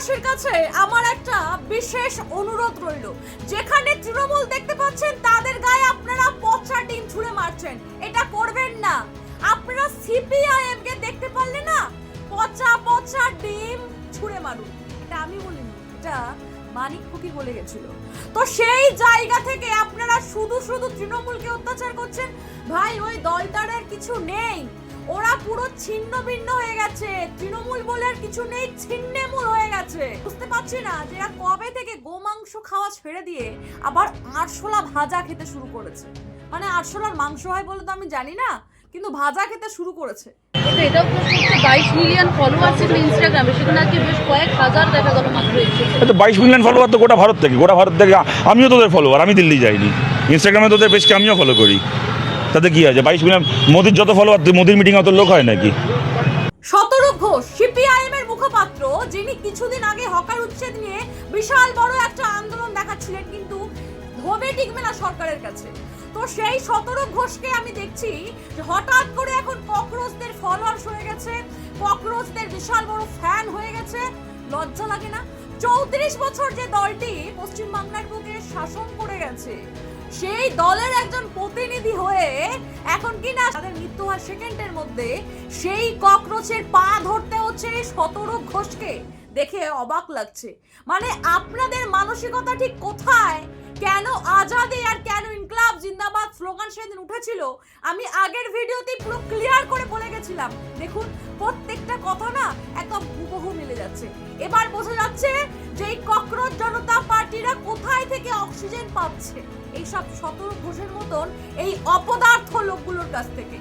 তৃণমূলবাসীর কাছে আমার একটা বিশেষ অনুরোধ রইল, যেখানে তৃণমূল দেখতে পাচ্ছেন তাদের গায়ে আপনারা পচা ডিম ছুঁড়ে মারছেন, এটা করবেন না। আপনারা সিপিআইএম কে দেখতে পারলে না, পচা পচা ডিম ছুঁড়ে মারুন। এটা আমি বলিনি, এটা মানিক ফকির বলে গেছিল। তো সেই জায়গা থেকে আপনারা শুধু শুধু তৃণমূলকে অত্যাচার করছেন। ভাই, ওই দলটার কিছু নেই, ওরা পুরো ছিন্ন ভিন্ন হয়ে গেছে। তৃণমূল বলে আর কিছু নেই, ছিন্নমূল হয়ে গেছে। বুঝতে পারছি না যে এরা কবে থেকে গোমাংস খাওয়া ছেড়ে দিয়ে আবার আরশোলা ভাজা খেতে শুরু করেছে। মানে আরশোলার মাংস হয় বলে তো আমি জানি না, কিন্তু ভাজা খেতে শুরু করেছে। এটাও প্রশ্ন হচ্ছে 22 মিলিয়ন ফলোয়ার ছিল ইনস্টাগ্রামে, সেখানে আজকে বেশ কয়েক হাজার দেখা গেল মাত্র এসেছে। 22 মিলিয়ন ফলোয়ার তো গোটা ভারত থেকে আমিও তোদের ফলোয়ার, আমি দিল্লি যাইনি, ইনস্টাগ্রামে তোদের বেশকে আমিও ফলো করি, তাতে কি আছে? 22 মিলিয়ন, মোদির যত ফলোয়ার, মোদির মিটিং অত লোক হয় নাকি? শতরূপ ঘোষ সিপিআইএম এর মুখপাত্র, যিনি কিছুদিন আগে হকার উচ্ছেদ নিয়ে বিশাল বড় একটা আন্দোলন দেখাচ্ছিলেন, কিন্তু ধোবে টিকবে না সরকারের কাছে। তো সেই শতরূপ ঘোষকে আমি দেখছি যে হঠাৎ করে এখন ককরোচদের ফলোয়ার্স হয়ে গেছে, ককরোচদের বিশাল বড় ফ্যান হয়ে গেছে। লজ্জা লাগে না? 34 বছর যে দলটি পশ্চিম বাংলার বুকে শাসন করে গেছে, সেই দলের একজন প্রতিনিধি হয়ে এখন কিনা তাদের মৃত্যু হয় সেকেন্ডের মধ্যে, সেই ককরোচের পা ধরতে হচ্ছে শতরূপ ঘোষকে। দেখে অবাক লাগছে। মানে আপনাদের মানসিকতা ঠিক কোথায়? কেন আজাদি আর কেন ইনকলাব জিন্দাবাদ স্লোগান সেদিন উঠেছিল, আমি আগের ভিডিওতে পুরো ক্লিয়ার করে বলে গেছিলাম। দেখুন, প্রত্যেকটা কথা না একদম হুবহু মিলে যাচ্ছে। এবার বোঝা যাচ্ছে যে এই ককরোচ জনতা পার্টিরা কোথায় থেকে অক্সিজেন পাচ্ছে এইসব শতরূপ ঘোষের মতন এই অপদার্থ লোকগুলোর কাছ থেকে।